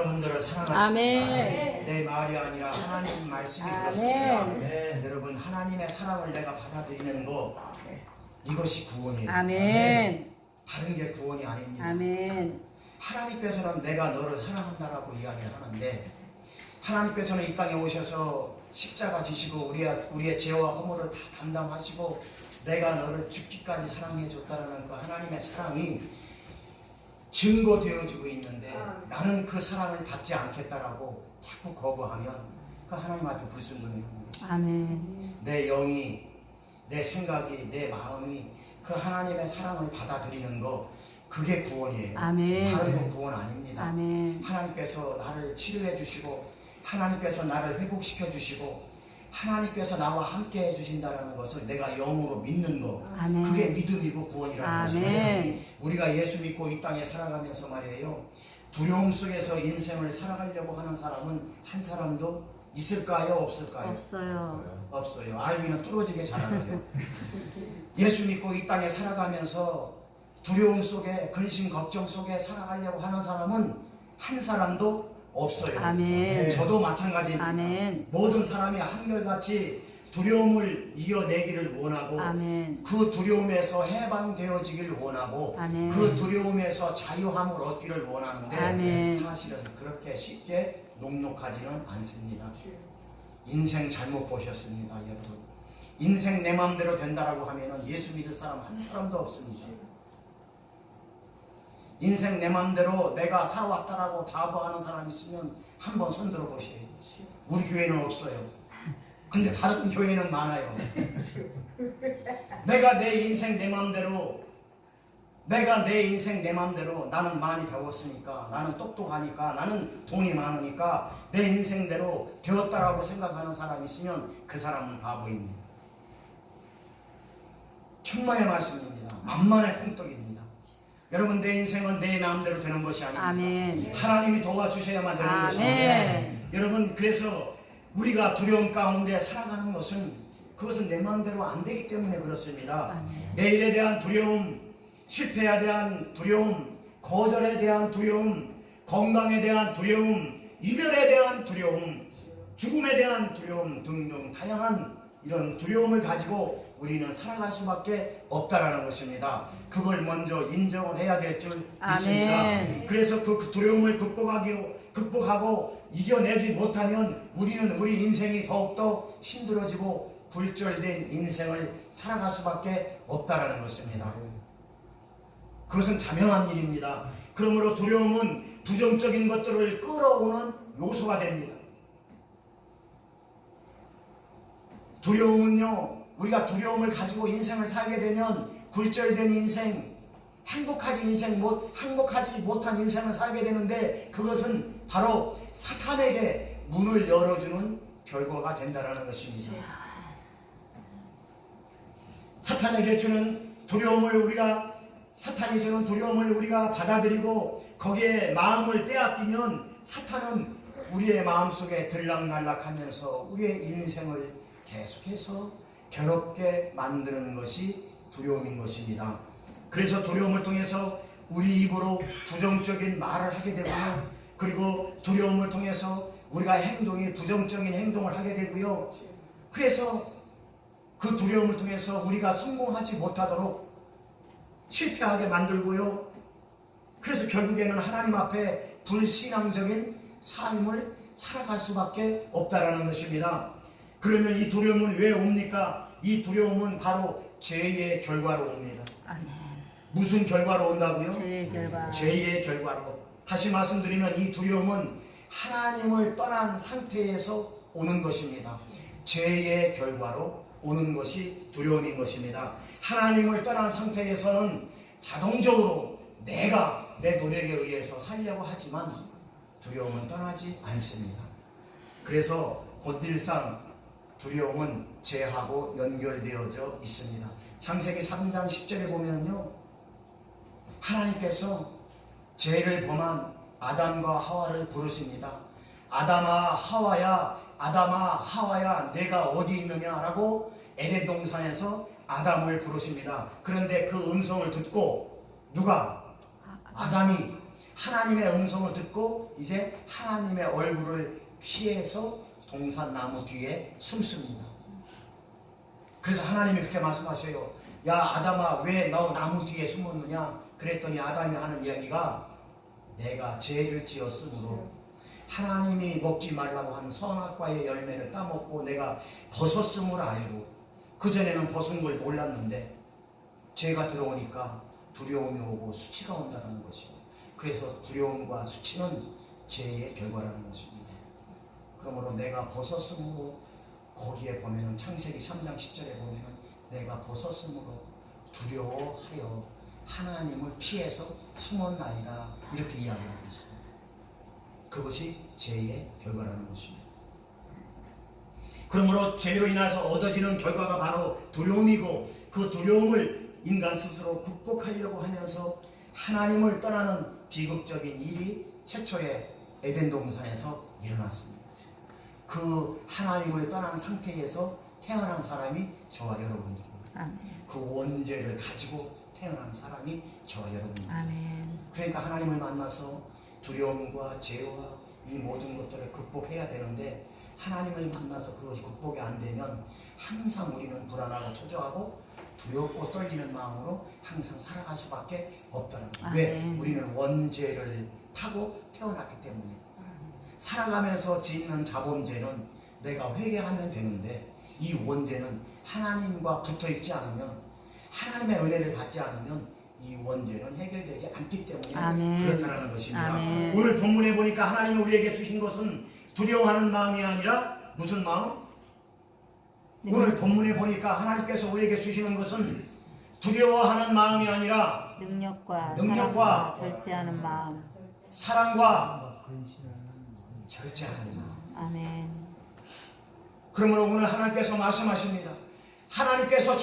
여러분들을 사랑하십니다. 아멘. 내 말이 아니라 하나님 말씀이 그렇습니다. 여러분, 하나님의 사랑을 내가 받아들이는 거, 이것이 구원이에요. 아멘. 다른 게 구원이 아닙니다. 아멘. 하나님께서는 내가 너를 사랑한다라고 이야기를 하는데, 하나님께서는 이 땅에 오셔서 십자가 지시고 우리의 죄와 허물을 다 담당하시고 내가 너를 죽기까지 사랑해 줬다라는 그 하나님의 사랑이 증거되어지고 있는데, 나는 그 사랑을 받지 않겠다라고 자꾸 거부하면 그 하나님 앞에 불순종입니다. 아멘. 내 영이, 내 생각이, 내 마음이 그 하나님의 사랑을 받아들이는 거, 그게 구원이에요. 아멘. 다른 건 구원 아닙니다. 아멘. 하나님께서 나를 치료해 주시고, 하나님께서 나를 회복시켜 주시고, 하나님께서 나와 함께 해주신다는 것을 내가 영으로 믿는 거, 아멘. 그게 믿음이고 구원이라는 것입니다. 아멘. 우리가 예수 믿고 이 땅에 살아가면서 말이에요, 두려움 속에서 인생을 살아가려고 하는 사람은 한 사람도 있을까요? 없을까요? 없어요. 없어요. 알기는 뚫어지게 잘 알아요. 예수 믿고 이 땅에 살아가면서 두려움 속에, 근심 걱정 속에 살아가려고 하는 사람은 한 사람도 없어요. 아멘. 저도 마찬가지입니다. 아멘. 모든 사람이 한결같이 두려움을 이겨내기를 원하고, 아멘. 그 두려움에서 해방되어지기를 원하고, 아멘. 그 두려움에서 자유함을 얻기를 원하는데, 아멘. 사실은 그렇게 쉽게 녹록하지는 않습니다. 인생 잘못 보셨습니다, 여러분. 인생 내 마음대로 된다라고 하면 예수 믿을 사람 한 사람도 없습니다. 인생 내 마음대로 내가 살아왔다라고 자부하는 사람 있으면 한번 손들어 보세요. 우리 교회는 없어요. 근데 다른 교회는 많아요. 내가 내 인생 내 마음대로, 내가 내 인생 내 마음대로, 나는 많이 배웠으니까, 나는 똑똑하니까, 나는 돈이 많으니까 내 인생대로 되었다라고 생각하는 사람이 있으면 그 사람은 바보입니다. 천만의 말씀입니다. 만만의 콩떡입니다. 여러분, 내 인생은 내 마음대로 되는 것이 아닙니다. 아멘. 하나님이 도와주셔야만 되는 것입니다. 여러분, 그래서 우리가 두려움 가운데 살아가는 것은, 그것은 내 마음대로 안 되기 때문에 그렇습니다. 아멘. 내일에 대한 두려움, 실패에 대한 두려움, 거절에 대한 두려움, 건강에 대한 두려움, 이별에 대한 두려움, 죽음에 대한 두려움 등등 다양한 이런 두려움을 가지고 우리는 살아갈 수밖에 없다라는 것입니다. 그걸 먼저 인정을 해야 될 줄 믿습니다. 그래서 그 두려움을 극복하고 이겨내지 못하면 우리는 우리 인생이 더욱더 힘들어지고 굴절된 인생을 살아갈 수밖에 없다라는 것입니다. 그것은 자명한 일입니다. 그러므로 두려움은 부정적인 것들을 끌어오는 요소가 됩니다. 두려움은요, 우리가 두려움을 가지고 인생을 살게 되면 굴절된 인생, 행복하지 못한 인생을 살게 되는데, 그것은 바로 사탄에게 문을 열어주는 결과가 된다는 것입니다. 사탄이 주는 두려움을 우리가 받아들이고 거기에 마음을 빼앗기면 사탄은 우리의 마음속에 들락날락하면서 우리의 인생을 계속해서 괴롭게 만드는 것이 두려움인 것입니다. 그래서 두려움을 통해서 우리 입으로 부정적인 말을 하게 되고요, 그리고 두려움을 통해서 우리가 부정적인 행동을 하게 되고요, 그래서 그 두려움을 통해서 우리가 성공하지 못하도록 실패하게 만들고요, 그래서 결국에는 하나님 앞에 불신앙적인 삶을 살아갈 수밖에 없다라는 것입니다. 그러면 이 두려움은 왜 옵니까? 이 두려움은 바로 죄의 결과로 옵니다. 아멘. 무슨 결과로 온다고요? 죄의 결과. 죄의 결과로. 다시 말씀드리면 이 두려움은 하나님을 떠난 상태에서 오는 것입니다. 죄의 결과로 오는 것이 두려움인 것입니다. 하나님을 떠난 상태에서는 자동적으로 내가 내 노력에 의해서 살려고 하지만 두려움은 떠나지 않습니다. 그래서 본질상 두려움은 죄하고 연결되어져 있습니다. 창세기 3장 10절에 보면요, 하나님께서 죄를 범한 아담과 하와를 부르십니다. 아담아 하와야 내가 어디 있느냐라고 에덴 동산에서 아담을 부르십니다. 그런데 그 음성을 듣고 누가? 아담이 하나님의 음성을 듣고 이제 하나님의 얼굴을 피해서 동산나무 뒤에 숨습니다. 그래서 하나님이 그렇게 말씀하셔요. 야 아담아, 왜 너 나무 뒤에 숨었느냐? 그랬더니 아담이 하는 이야기가 내가 죄를 지었으므로 하나님이 먹지 말라고 한 선악과의 열매를 따먹고 내가 벗었음을 알고, 그전에는 벗은 걸 몰랐는데 죄가 들어오니까 두려움이 오고 수치가 온다는 것입니다. 그래서 두려움과 수치는 죄의 결과라는 것입니다. 그러므로 내가 벗었으므로, 거기에 보면은 창세기 3장 10절에 보면은 내가 벗었으므로 두려워하여 하나님을 피해서 숨었나이다, 이렇게 이야기하고 있습니다. 그것이 죄의 결과라는 것입니다. 그러므로 죄로 인해서 얻어지는 결과가 바로 두려움이고, 그 두려움을 인간 스스로 극복하려고 하면서 하나님을 떠나는 비극적인 일이 최초의 에덴 동산에서 일어났습니다. 그 하나님을 떠난 상태에서 태어난 사람이 저와 여러분들입니다. 아멘. 그 원죄를 가지고 태어난 사람이 저와 여러분입니다. 아멘. 그러니까 하나님을 만나서 두려움과 죄와 이 모든 것들을 극복해야 되는데, 하나님을 만나서 그것이 극복이 안 되면 항상 우리는 불안하고 초조하고 두렵고 떨리는 마음으로 항상 살아갈 수밖에 없다는 거예요. 왜? 우리는 원죄를 타고 태어났기 때문에. 살아가면서 짓는 자범죄는 내가 회개하면 되는데, 이 원죄는 하나님과 붙어있지 않으면, 하나님의 은혜를 받지 않으면 이 원죄는 해결되지 않기 때문에 아멘. 그렇다는 것입니다. 아멘. 오늘 본문에 보니까 하나님이 우리에게 주신 것은 두려워하는 마음이 아니라 무슨 마음? 네. 오늘 본문에 보니까 하나님께서 우리에게 주시는 것은 두려워하는 마음이 아니라 능력과 능력과 사랑과 절제하는 마음. 사랑과 절제하는 마음. 아멘. 그러므로 오늘 하나님께서 말씀하십니다. 하나님께서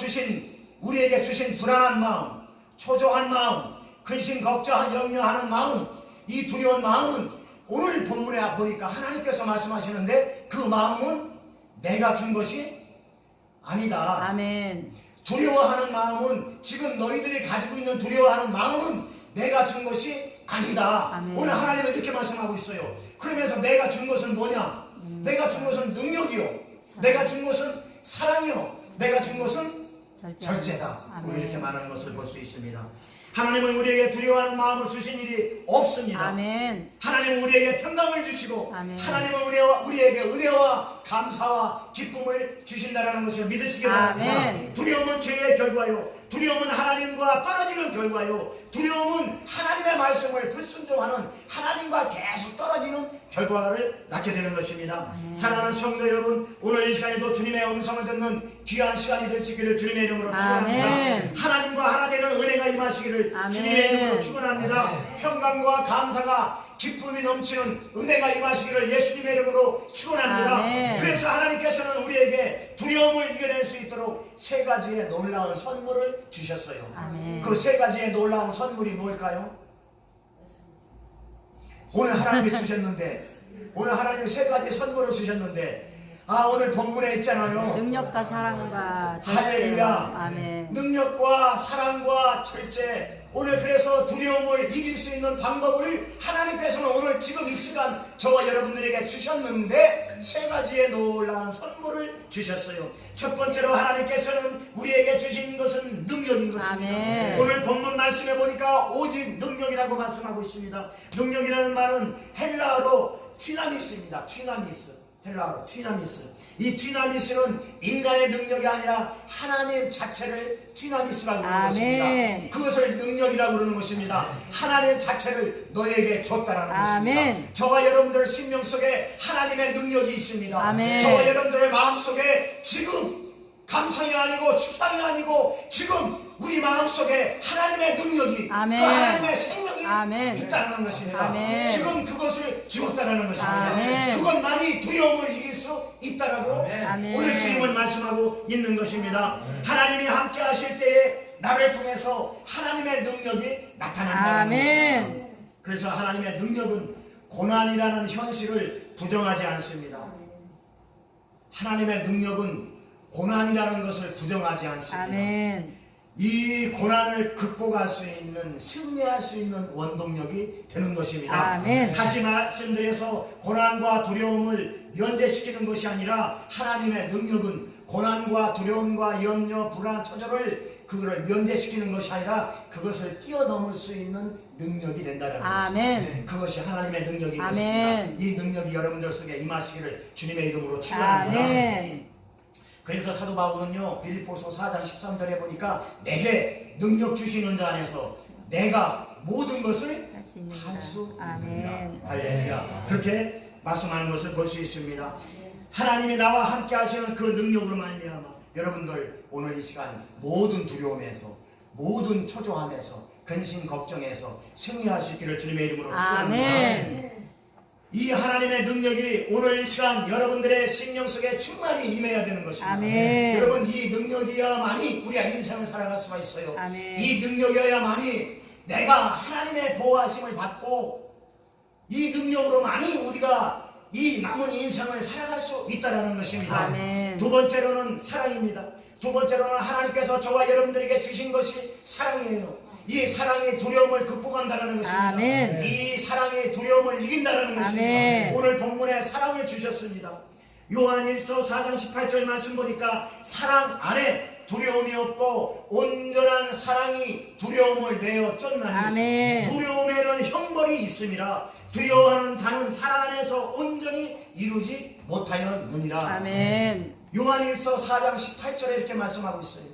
우리에게 주신 불안한 마음, 초조한 마음, 근심 걱정 염려하는 마음, 이 두려운 마음은 오늘 본문에 보니까 하나님께서 말씀하시는데, 그 마음은 내가 준 것이 아니다. 아멘. 두려워하는 마음은, 지금 너희들이 가지고 있는 두려워하는 마음은 내가 준 것이 아니다. 아멘. 오늘 하나님은 이렇게 말씀하고 있어요. 그러면서 내가 준 것은 뭐냐? 내가 준 것은 능력이요, 내가 준 것은 사랑이요, 내가 준 것은 절제다. 아멘. 우리 이렇게 말하는 것을 볼 수 있습니다. 하나님은 우리에게 두려워하는 마음을 주신 일이 없습니다. 아멘. 하나님은 우리에게 평강을 주시고, 아멘. 하나님은 우리에게 은혜와 감사와 기쁨을 주신다는 것을 믿으시기 바랍니다. 아멘. 두려움은 죄의 결과요, 두려움은 하나님과 떨어지는 결과요, 두려움은 하나님의 말씀을 불순종하는, 하나님과 계속 떨어지는 결과를 낳게 되는 것입니다. 사랑하는 성도 여러분, 오늘 이 시간에도 주님의 음성을 듣는 귀한 시간이 되시기를 주님의 이름으로 축원합니다. 아멘. 하나님과 하나 되는 은혜가 임하시기를 아멘. 주님의 이름으로 축원합니다. 평강과 감사가 기쁨이 넘치는 은혜가 임하시기를 예수님의 이름으로 축원합니다. 아멘. 그래서 하나님께서는 우리에게 두려움을 이겨낼 수 있도록 세 가지의 놀라운 선물을 주셨어요. 아멘. 그 세 가지의 놀라운 선물이 뭘까요? 오늘 하나님이 주셨는데, 오늘 하나님이 세 가지 선물을 주셨는데, 오늘 본문에 있잖아요. 능력과 사랑과 할렐루야. 절제와 아멘. 능력과 사랑과 절제. 오늘 그래서 두려움을 이길 수 있는 방법을 하나님께서는 오늘 지금 이 시간 저와 여러분들에게 주셨는데, 세 가지의 놀라운 선물을 주셨어요. 첫 번째로 하나님께서는 우리에게 주신 것은 능력인 것입니다. 아멘. 오늘 본문 말씀해 보니까 오직 능력이라고 말씀하고 있습니다. 능력이라는 말은 헬라어로 튀나미스입니다. 튀나미스. 헬라어로 튀나미스. 이 튀나미스는 인간의 능력이 아니라 하나님 자체를 튀나미스라고 부르는 아멘. 것입니다. 그것을 능력이라고 부르는 것입니다. 하나님 자체를 너에게 줬다라는 아멘. 것입니다. 저와 여러분들 심령 속에 하나님의 능력이 있습니다. 아멘. 저와 여러분들의 마음 속에 지금 감성이 아니고 축상이 아니고 지금 우리 마음속에 하나님의 능력이, 아멘. 그 하나님의 생명이 아멘. 있다는 것입니다. 아멘. 지금 그것을 주었다는 것입니다. 아멘. 그것만이 두려움을 이길 수 있다라고 아멘. 오늘 주님은 말씀하고 있는 것입니다. 하나님이 함께 하실 때에 나를 통해서 하나님의 능력이 나타난다는 아멘. 것입니다. 그래서 하나님의 능력은 고난이라는 현실을 부정하지 않습니다. 하나님의 능력은 고난이라는 것을 부정하지 않습니다. 아멘. 이 고난을 극복할 수 있는, 승리할 수 있는 원동력이 되는 것입니다. 아멘. 다시 말씀드려서 고난과 두려움을 면제시키는 것이 아니라 하나님의 능력은 고난과 두려움과 염려, 불안, 처절을 그거를 면제시키는 것이 아니라 그것을 뛰어넘을 수 있는 능력이 된다는 아멘. 것입니다. 그것이 하나님의 능력인 아멘. 것입니다. 이 능력이 여러분들 속에 임하시기를 주님의 이름으로 축원합니다. 아멘. 그래서 사도 바울은요, 빌립보서 4장 13절에 보니까 내게 능력 주시는 자 안에서 내가 모든 것을 할 수 있는 할 수 있느니라. 아멘. 할렐루야. 그렇게 말씀하는 것을 볼 수 있습니다. 하나님이 나와 함께 하시는 그 능력으로 말미암아 여러분들 오늘 이 시간 모든 두려움에서, 모든 초조함에서, 근심 걱정에서 승리할 수 있기를 주님의 이름으로 축원합니다. 아멘. 이 하나님의 능력이 오늘 이 시간 여러분들의 심령 속에 충만히 임해야 되는 것입니다. 아멘. 여러분, 이 능력이어야만이 우리가 인생을 살아갈 수가 있어요. 아멘. 이 능력이어야만이 내가 하나님의 보호하심을 받고 이 능력으로만이 우리가 이 남은 인생을 살아갈 수 있다는 것입니다. 아멘. 두 번째로는 사랑입니다. 두 번째로는 하나님께서 저와 여러분들에게 주신 것이 사랑이에요. 이 사랑이 두려움을 극복한다는 것입니다. 아멘. 이 사랑이 두려움을 이긴다는 것입니다. 아멘. 오늘 본문에 사랑을 주셨습니다. 요한일서 4장 18절 말씀 보니까 사랑 안에 두려움이 없고 온전한 사랑이 두려움을 내어 쫓나니 아멘. 두려움에는 형벌이 있음이라 두려워하는 자는 사랑 안에서 온전히 이루지 못하였느니라. 아멘. 요한일서 4장 18절에 이렇게 말씀하고 있어요.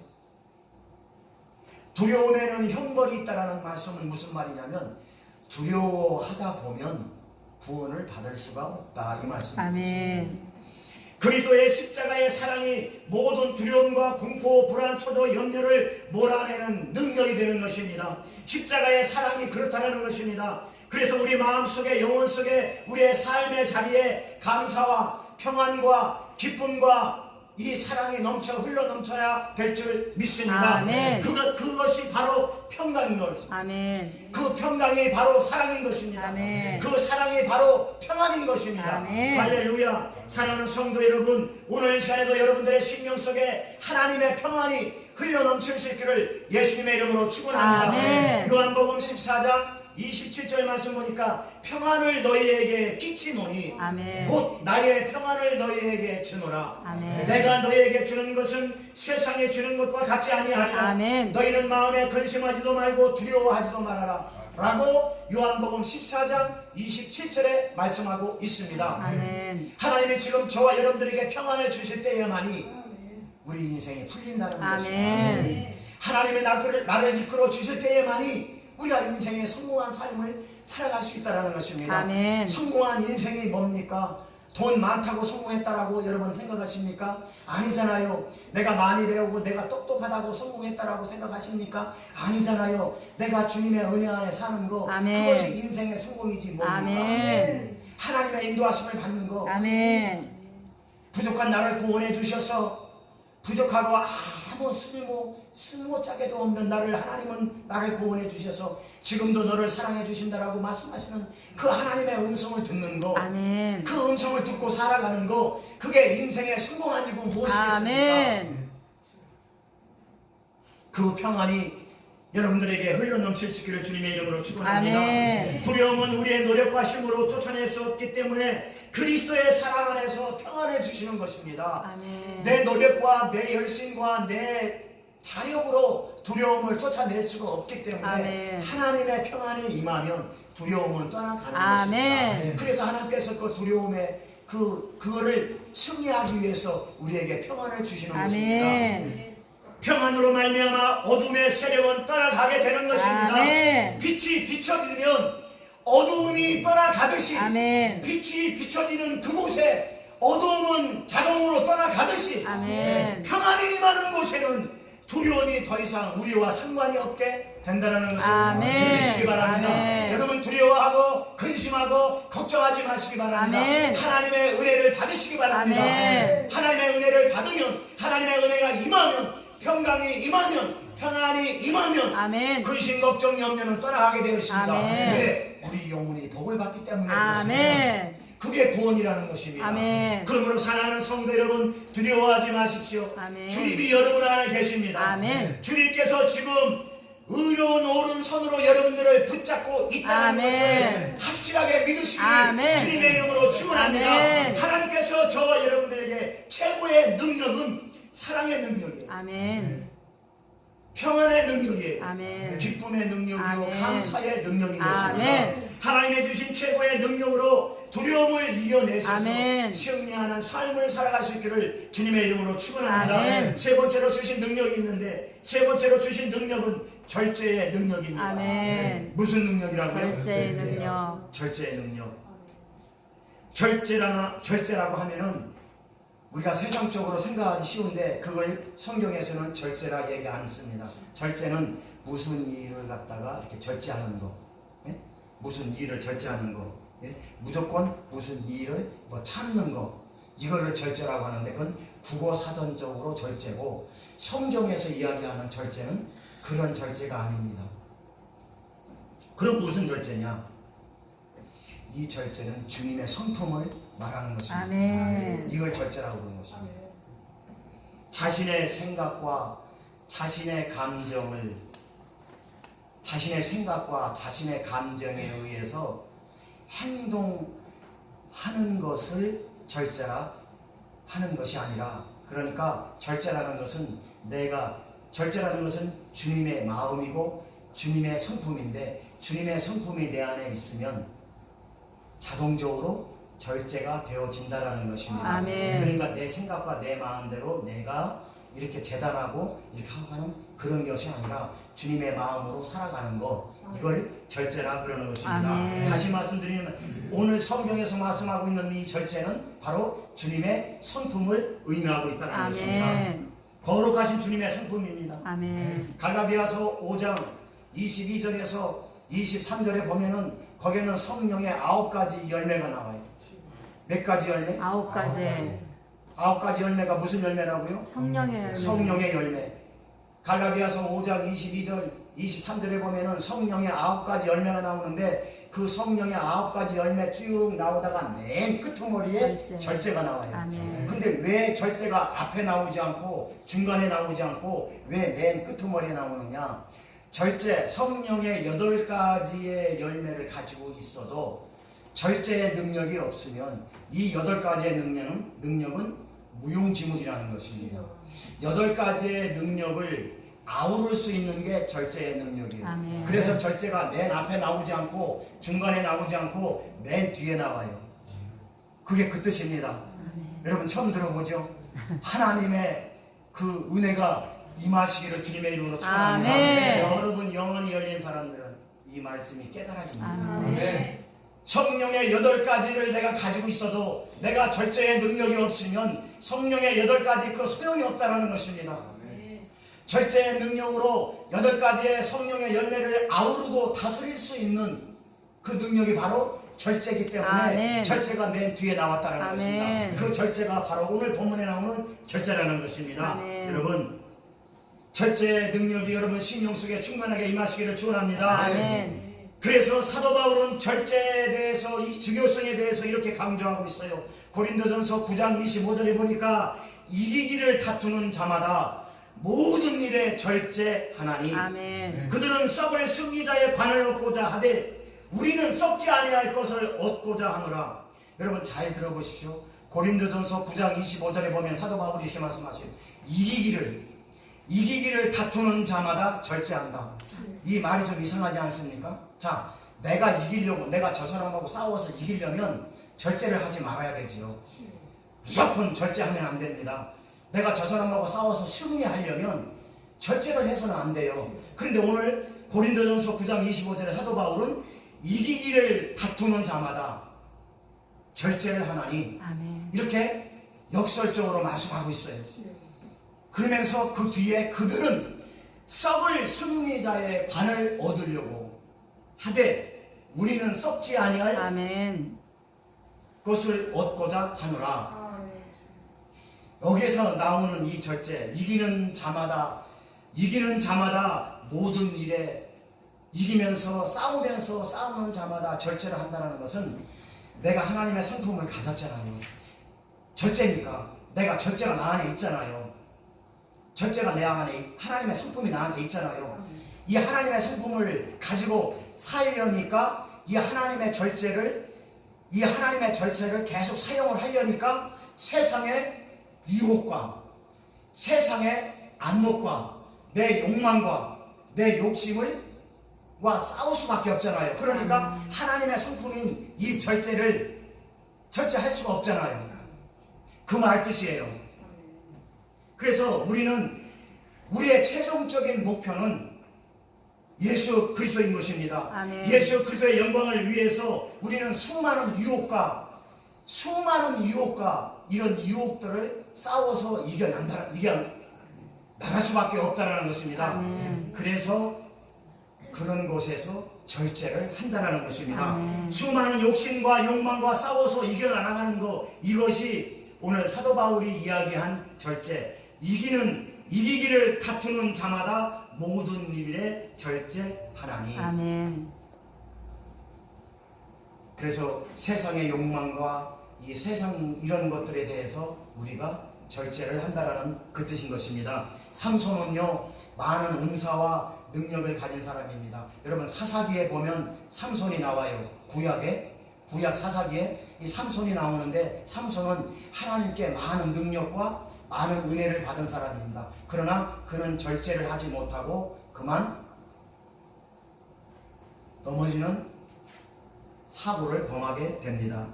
두려움에는 형벌이 있다라는 말씀은 무슨 말이냐면 두려워하다 보면 구원을 받을 수가 없다 이 말씀입니다. 아멘. 그리스도의 십자가의 사랑이 모든 두려움과 공포, 불안, 초조, 염려를 몰아내는 능력이 되는 것입니다. 십자가의 사랑이 그렇다는 것입니다. 그래서 우리 마음속에, 영혼 속에, 우리의 삶의 자리에 감사와 평안과 기쁨과 이 사랑이 넘쳐 흘러 넘쳐야 될 줄 믿습니다. 아멘. 그것이 바로 평강인 것입니다. 아멘. 그 평강이 바로 사랑인 것입니다. 아멘. 그 사랑이 바로 평안인 것입니다. 아멘. 할렐루야. 사랑하는 성도 여러분, 오늘 이 시간에도 여러분들의 심령 속에 하나님의 평안이 흘러 넘칠 수 있기를 예수님의 이름으로 축원합니다. 아멘. 요한복음 14장 27절 말씀 보니까 평안을 너희에게 끼치노니 아멘. 곧 나의 평안을 너희에게 주노라. 아멘. 내가 너희에게 주는 것은 세상에 주는 것과 같지 아니하리라. 아멘. 너희는 마음에 근심하지도 말고 두려워하지도 말아라 라고 요한복음 14장 27절에 말씀하고 있습니다. 아멘. 하나님이 지금 저와 여러분들에게 평안을 주실 때에만이 우리 인생이 풀린다는 것입니다. 아멘. 하나님의 나를 이끌어 주실 때에만이 우리가 인생의 성공한 삶을 살아갈 수 있다는 것입니다. 아멘. 성공한 인생이 뭡니까? 돈 많다고 성공했다라고 여러분 생각하십니까? 아니잖아요. 내가 많이 배우고 내가 똑똑하다고 성공했다라고 생각하십니까? 아니잖아요. 내가 주님의 은혜 안에 사는 거, 아멘. 그것이 인생의 성공이지 뭡니까? 아멘. 하나님의 인도하심을 받는 거, 아멘. 부족한 나를 구원해 주셔서 부족하고 아무 쓸모짝에도 없는 나를 하나님은 나를 구원해 주셔서 지금도 너를 사랑해 주신다라고 말씀하시는 그 하나님의 음성을 듣는 거, 아멘. 그 음성을 듣고 살아가는 거, 그게 인생의 성공 아니고 무엇이겠습니까? 아멘. 그 평안이 여러분들에게 흘러넘칠 수 있기를 주님의 이름으로 축원합니다. 아멘. 두려움은 우리의 노력과 힘으로 쫓아낼 수 없기 때문에 그리스도의 사랑 안에서 평안을 주시는 것입니다. 아멘. 내 노력과 내 열심과 내 자력으로 두려움을 쫓아낼 수가 없기 때문에 아멘. 하나님의 평안이 임하면 두려움은 떠나가는 아멘. 것입니다. 그래서 하나님께서 그 두려움에 그거를 승리하기 위해서 우리에게 평안을 주시는 것입니다. 아멘. 평안으로 말미암아 어둠의 세력은 떠나가게 되는 것입니다. 아멘. 빛이 비춰지면 어두움이 떠나가듯이 아멘. 빛이 비춰지는 그곳에 어두움은 자동으로 떠나가듯이 아멘. 평안이 임하는 곳에는 두려움이 더 이상 우리와 상관이 없게 된다는 것을 아멘. 믿으시기 바랍니다. 아멘. 여러분 두려워하고 근심하고 걱정하지 마시기 바랍니다. 아멘. 하나님의 은혜를 받으시기 바랍니다. 아멘. 하나님의 은혜를 받으면, 하나님의 은혜가 임하면, 평강이 임하면, 평안이 임하면 아멘. 근심 걱정 염려는 떠나가게 되었습니다. 아멘. 왜? 우리 영혼이 복을 받기 때문에 그렇습니다. 아멘. 그게 구원이라는 것입니다. 아멘. 그러므로 사랑하는 성도 여러분, 두려워하지 마십시오. 아멘. 주님이 여러분 안에 계십니다. 아멘. 주님께서 지금 의로운 오른손으로 여러분들을 붙잡고 있다는 아멘. 것을 확실하게 믿으시길 아멘. 주님의 이름으로 축원합니다. 아멘. 하나님께서 저와 여러분들에게 최고의 능력은 사랑의 능력이에요. 아멘. 평안의 능력이에요. 아멘. 기쁨의 능력이요, 아멘. 감사의 능력인 아멘. 것입니다. 하나님의 주신 최고의 능력으로 두려움을 이겨내셔서 아멘. 승리하는 삶을 살아갈 수 있기를 주님의 이름으로 축원합니다. 아멘. 세 번째로 주신 능력이 있는데, 세 번째로 주신 능력은 절제의 능력입니다. 아멘. 무슨 능력이라고요? 절제의 능력. 절제의 능력. 절제라고 하면은 우리가 세상적으로 생각하기 쉬운데 그걸 성경에서는 절제라 얘기 안 씁니다. 절제는 무슨 일을 갖다가 이렇게 절제하는 거, 예? 무슨 일을 절제하는 거, 예? 무조건 무슨 일을 뭐 참는 거, 이거를 절제라고 하는데 그건 국어 사전적으로 절제고, 성경에서 이야기하는 절제는 그런 절제가 아닙니다. 그럼 무슨 절제냐? 이 절제는 주님의 성품을 말하는 것입니다. 아멘. 이걸 절제라고 부르는 것입니다. 자신의 생각과 자신의 감정을, 자신의 생각과 자신의 감정에 의해서 행동하는 것을 절제라 하는 것이 아니라, 그러니까 절제라는 것은 절제라는 것은 주님의 마음이고 주님의 성품인데, 주님의 성품이 내 안에 있으면 자동적으로 절제가 되어진다라는 것입니다. 아멘. 그러니까 내 생각과 내 마음대로 내가 이렇게 재단하고 이렇게 하는 그런 것이 아니라 주님의 마음으로 살아가는 것, 이걸 절제라 그러는 것입니다. 아멘. 다시 말씀드리면 오늘 성경에서 말씀하고 있는 이 절제는 바로 주님의 성품을 의미하고 있다는 것입니다. 아멘. 거룩하신 주님의 성품입니다. 아멘. 갈라디아서 5장 22절에서 23절에 보면은 거기에는 성령의 9가지 열매가 나와요. 몇 가지 열매? 9가지. 9가지 열매가 무슨 열매라고요? 성령의 열매. 성령의 열매. 갈라디아서 5장 22절 23절에 보면은 성령의 9가지 열매가 나오는데, 그 성령의 9가지 열매 쭉 나오다가 맨 끄트머리에 절제가 나와요. 아멘. 근데 왜 절제가 앞에 나오지 않고 중간에 나오지 않고 왜 맨 끄트머리에 나오느냐? 절제, 성령의 8가지의 열매를 가지고 있어도 절제의 능력이 없으면 이 8가지의 능력은 무용지물이라는 것입니다. 8가지의 능력을 아우를 수 있는 게 절제의 능력이에요. 아멘. 그래서 절제가 맨 앞에 나오지 않고 중간에 나오지 않고 맨 뒤에 나와요. 그게 그 뜻입니다. 여러분 처음 들어보죠? 하나님의 그 은혜가 임하시기를 주님의 이름으로 축원합니다. 아멘. 여러분 영혼이 열린 사람들은 이 말씀이 깨달아집니다. 아멘. 성령의 8가지를 내가 가지고 있어도 내가 절제의 능력이 없으면 성령의 8가지 그 소용이 없다는 것입니다. 절제의 능력으로 8가지의 성령의 열매를 아우르고 다스릴 수 있는 그 능력이 바로 절제이기 때문에 아멘. 절제가 맨 뒤에 나왔다는 아멘. 것입니다. 그 절제가 바로 오늘 본문에 나오는 절제라는 것입니다. 아멘. 여러분 절제의 능력이 여러분 심령 속에 충만하게 임하시기를 축원합니다. 아멘. 그래서 사도 바울은 절제에 대해서, 이 중요성에 대해서 이렇게 강조하고 있어요. 고린도전서 9장 25절에 보니까 이기기를 다투는 자마다 모든 일에 절제하나니 아멘. 그들은 썩을 승리자의 관을 얻고자 하되 우리는 썩지 아니할 것을 얻고자 하노라. 여러분 잘 들어보십시오. 고린도전서 9장 25절에 보면 사도 바울이 이렇게 말씀하셔요. 이기기를 다투는 자마다 절제한다. 이 말이 좀 이상하지 않습니까? 자, 내가 이기려고, 내가 저 사람하고 싸워서 이기려면 절제를 하지 말아야 되지요. 무조건 절제하면 안 됩니다. 내가 저 사람하고 싸워서 승리하려면 절제를 해서는 안 돼요. 그런데 오늘 고린도전서 9장 25절에 사도 바울은 이기기를 다투는 자마다 절제를 하나니 아멘. 이렇게 역설적으로 말씀하고 있어요. 그러면서 그 뒤에 그들은 썩을 승리자의 관을 얻으려고 하되 우리는 썩지 아니할 아멘. 것을 얻고자 하노라. 여기에서 나오는 이 절제, 이기는 자마다 모든 일에 이기면서 싸우는 자마다 절제를 한다는 것은 내가 하나님의 성품을 가졌잖아요. 절제니까 내가 절제가 나 안에 있잖아요. 절제가 내 안에 하나님의 성품이 나한테 있잖아요. 이 하나님의 성품을 가지고 살려니까 이 하나님의 절제를 계속 사용을 하려니까 세상의 유혹과 세상의 안목과 내 욕망과 내 욕심과 싸울 수밖에 없잖아요. 그러니까 하나님의 성품인 이 절제를 절제할 수가 없잖아요. 그 말 뜻이에요. 그래서 우리는 우리의 최종적인 목표는 예수 그리스도인 것입니다. 아멘. 예수 그리스도의 영광을 위해서 우리는 수많은 유혹과 이런 유혹들을 싸워서 이겨나갈 수밖에 없다는 것입니다. 아멘. 그래서 그런 곳에서 절제를 한다는 것입니다. 아멘. 수많은 욕심과 욕망과 싸워서 이겨나가는 것, 이것이 오늘 사도 바울이 이야기한 절제. 이기기를 다투는 자마다 모든 일에 절제하나니. 아멘. 그래서 세상의 욕망과 이 세상 이런 것들에 대해서 우리가 절제를 한다라는 그 뜻인 것입니다. 삼손은요, 많은 은사와 능력을 가진 사람입니다. 여러분, 사사기에 보면 삼손이 나와요. 구약 사사기에 이 삼손이 나오는데, 삼손은 하나님께 많은 능력과 많은 은혜를 받은 사람입니다. 그러나 그는 절제를 하지 못하고 그만 넘어지는 사고를 범하게 됩니다.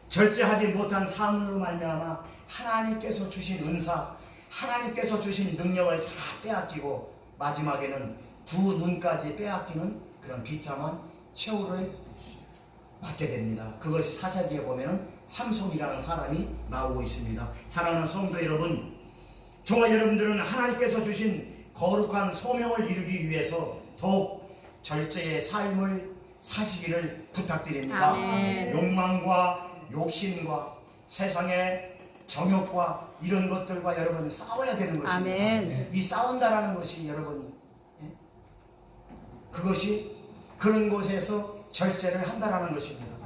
절제하지 못한 삶으로 말미암아 하나님께서 주신 은사, 하나님께서 주신 능력을 다 빼앗기고 마지막에는 두 눈까지 빼앗기는 그런 비참한 최후를 맞게 됩니다. 그것이 사사기에 보면 삼손이라는 사람이 나오고 있습니다. 사랑하는 성도 여러분, 저와 여러분들은 하나님께서 주신 거룩한 소명을 이루기 위해서 더욱 절제의 삶을 사시기를 부탁드립니다. 아멘. 욕망과 욕심과 세상의 정욕과 이런 것들과 여러분 싸워야 되는 것입니다. 아멘. 이 싸운다라는 것이 여러분, 그것이 그런 곳에서 절제를 한다라는 것입니다.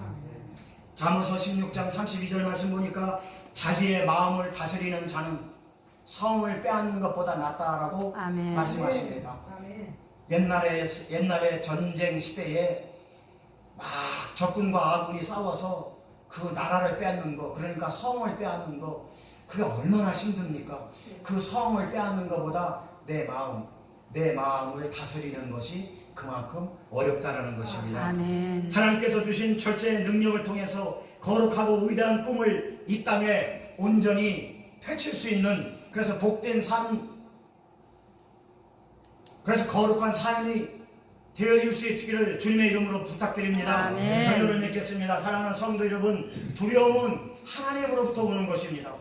잠언서 16장 32절 말씀 보니까 자기의 마음을 다스리는 자는 성을 빼앗는 것보다 낫다라고 아멘. 말씀하십니다. 옛날에 전쟁 시대에 막 적군과 아군이 싸워서 그 나라를 빼앗는 거, 그러니까 성을 빼앗는 거, 그게 얼마나 힘듭니까? 그 성을 빼앗는 것보다 내 마음을 다스리는 것이 그만큼 어렵다는 것입니다. 아멘. 하나님께서 주신 절제의 능력을 통해서 거룩하고 위대한 꿈을 이 땅에 온전히 펼칠 수 있는, 그래서 복된 삶, 그래서 거룩한 삶이 되어질 수 있기를 주님의 이름으로 부탁드립니다. 아멘. 결론을 맺겠습니다. 사랑하는 성도 여러분, 두려움은 하나님으로부터 오는 것입니다.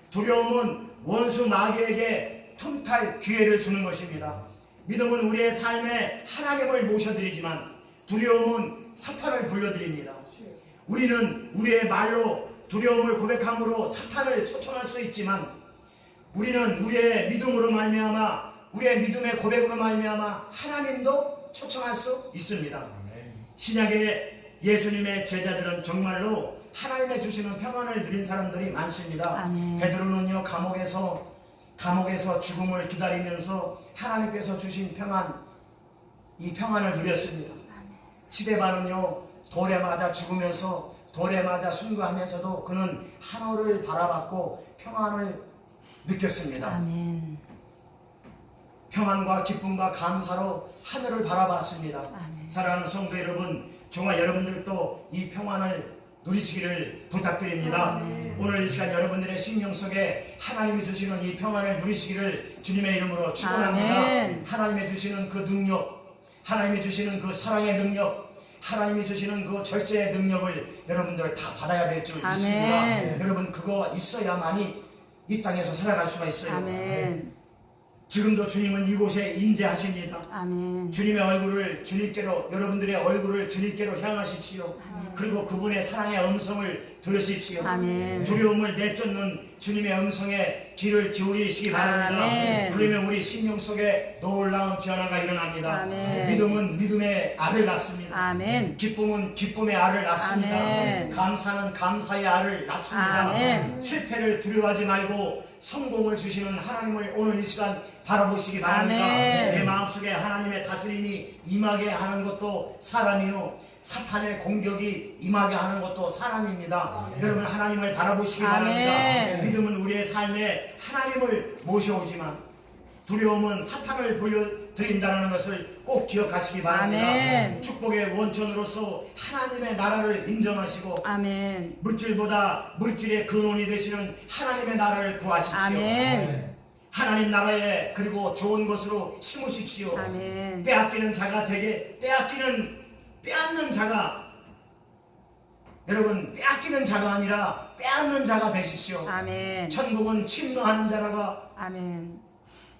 두려움은 원수 마귀에게 틈탈 기회를 주는 것입니다. 믿음은 우리의 삶에 하나님을 모셔드리지만 두려움은 사탄을 불러드립니다. 우리는 우리의 말로 두려움을 고백함으로 사탄을 초청할 수 있지만, 우리는 우리의 믿음으로 말미암아, 우리의 믿음의 고백으로 말미암아 하나님도 초청할 수 있습니다. 신약의 예수님의 제자들은 정말로 하나님의 주시는 평안을 누린 사람들이 많습니다. 아멘. 베드로는요, 감옥에서 죽음을 기다리면서 하나님께서 주신 평안, 이 평안을 누렸습니다. 시데반은요, 돌에 맞아 죽으면서, 돌에 맞아 순교하면서도 그는 하늘을 바라봤고 평안을 느꼈습니다. 아멘. 평안과 기쁨과 감사로 하늘을 바라봤습니다. 아멘. 사랑하는 성도 여러분, 저와 여러분들도 이 평안을 누리시기를 부탁드립니다. 아멘. 오늘 이 시간 여러분들의 심령 속에 하나님이 주시는 이 평안을 누리시기를 주님의 이름으로 축원합니다. 아멘. 하나님이 주시는 그 능력, 하나님이 주시는 그 사랑의 능력, 하나님이 주시는 그 절제의 능력을 여러분들 다 받아야 될 줄 아멘. 믿습니다. 여러분, 그거 있어야만이 이 땅에서 살아갈 수가 있어요. 아멘. 지금도 주님은 이곳에 임재하십니다. 아멘. 주님의 얼굴을 주님께로, 여러분들의 얼굴을 주님께로 향하십시오. 그리고 그분의 사랑의 음성을 들으십시오. 아멘. 두려움을 내쫓는 주님의 음성에 귀를 기울이시기 바랍니다. 아멘. 그러면 우리 심령 속에 놀라운 변화가 일어납니다. 아멘. 믿음은 믿음의 알을 낳습니다. 아멘. 기쁨은 기쁨의 알을 낳습니다. 아멘. 감사는 감사의 알을 낳습니다. 아멘. 실패를 두려워하지 말고 성공을 주시는 하나님을 오늘 이 시간 바라보시기 바랍니다. 아멘. 내 마음속에 하나님의 다스림이 임하게 하는 것도 사람이요, 사탄의 공격이 임하게 하는 것도 사람입니다. 여러분, 하나님을 바라보시기 바랍니다. 아멘. 믿음은 우리의 삶에 하나님을 모셔오지만 두려움은 사탄을 돌려드린다는 것을 꼭 기억하시기 바랍니다. 아멘. 축복의 원천으로서 하나님의 나라를 인정하시고 아멘. 물질보다 물질의 근원이 되시는 하나님의 나라를 구하십시오. 아멘. 하나님 나라에 그리고 좋은 것으로 심으십시오. 아멘. 빼앗기는 자가 되게 빼앗는 자가, 여러분, 빼앗기는 자가 아니라 빼앗는 자가 되십시오. 아멘. 천국은 침노하는 자가 아멘.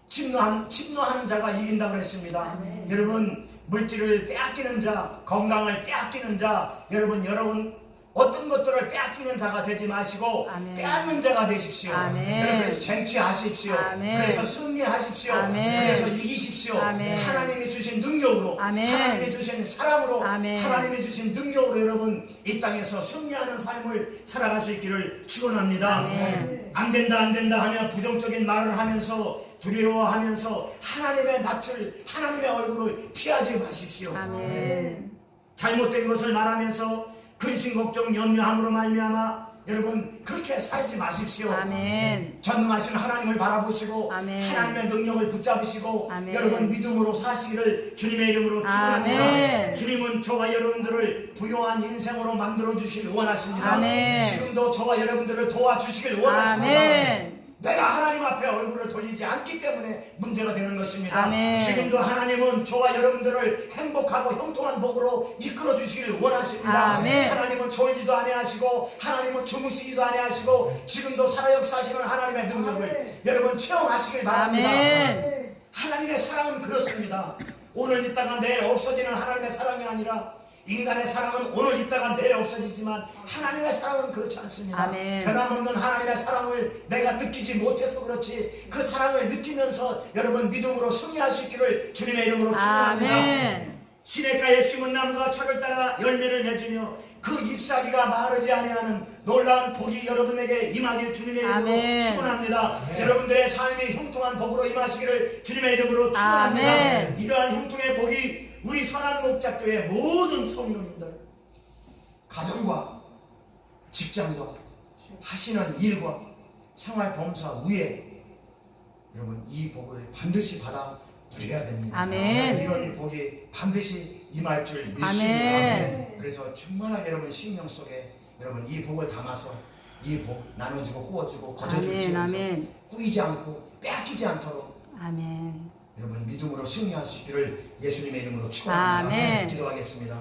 침노하는 자가 이긴다고 했습니다. 여러분, 물질을 빼앗기는 자, 건강을 빼앗기는 자, 여러분 어떤 것들을 빼앗기는 자가 되지 마시고 아멘. 빼앗는 자가 되십시오. 아멘. 여러분, 그래서 쟁취하십시오. 아멘. 그래서 승리하십시오. 아멘. 그래서 이기십시오. 아멘. 하나님이 주신 능력으로, 아멘. 하나님이 주신 사랑으로, 아멘. 하나님이 주신 능력으로 여러분 이 땅에서 승리하는 삶을 살아갈 수 있기를 축원합니다. 아멘. 안 된다 하며 부정적인 말을 하면서 두려워하면서 하나님의 낯을, 하나님의 얼굴을 피하지 마십시오. 아멘. 잘못된 것을 말하면서 근심 걱정 염려함으로 말미암아 여러분 그렇게 살지 마십시오. 아멘. 전능하신 하나님을 바라보시고 아멘. 하나님의 능력을 붙잡으시고 아멘. 여러분 믿음으로 사시기를 주님의 이름으로 축원합니다. 아멘. 주님은 저와 여러분들을 부유한 인생으로 만들어 주시길 원하십니다. 아멘. 지금도 저와 여러분들을 도와주시길 원하십니다. 아멘. 내가 하나님 앞에 얼굴을 돌리지 않기 때문에 문제가 되는 것입니다. 아멘. 지금도 하나님은 저와 여러분들을 행복하고 형통한 복으로 이끌어 주시기를 원하십니다. 아멘. 하나님은 졸지도 아니하시고 하나님은 주무시기도 아니하시고 지금도 살아역사하시는 하나님의 능력을 여러분 체험하시길 바랍니다. 아멘. 하나님의 사랑은 그렇습니다. 오늘 있다가 내일 없어지는 하나님의 사랑이 아니라 인간의 사랑은 오늘 있다가 내일 없어지지만 하나님의 사랑은 그렇지 않습니다. 아멘. 변함없는 하나님의 사랑을 내가 느끼지 못해서 그렇지 그 사랑을 느끼면서 여러분 믿음으로 승리할 수 있기를 주님의 이름으로 축원합니다. 아멘. 시냇가에 심은 나무가 철을 따라 열매를 맺으며 그 잎사귀가 마르지 아니하는 놀라운 복이 여러분에게 임하길 주님의 이름으로 아멘. 축원합니다. 여러분들의 삶이 형통한 복으로 임하시기를 주님의 이름으로 축원합니다. 아멘. 이러한 형통의 복이 우리 선한목자교회 모든 성도님들 가정과 직장과 하시는 일과 생활봉사 위에 여러분 이 복을 반드시 받아 누려야 됩니다. 아멘. 이런 복이 반드시 임할 줄 믿습니다. 아멘. 그래서 충만하게 여러분 심령 속에 여러분 이 복을 담아서 이 복 나눠주고 꾸어주고 거저주고 아멘. 아멘. 꾸이지 않고 빼앗기지 않도록 아멘. 여러분 믿음으로 승리할 수 있기를 예수님의 이름으로 축원합니다. 아멘. 기도하겠습니다.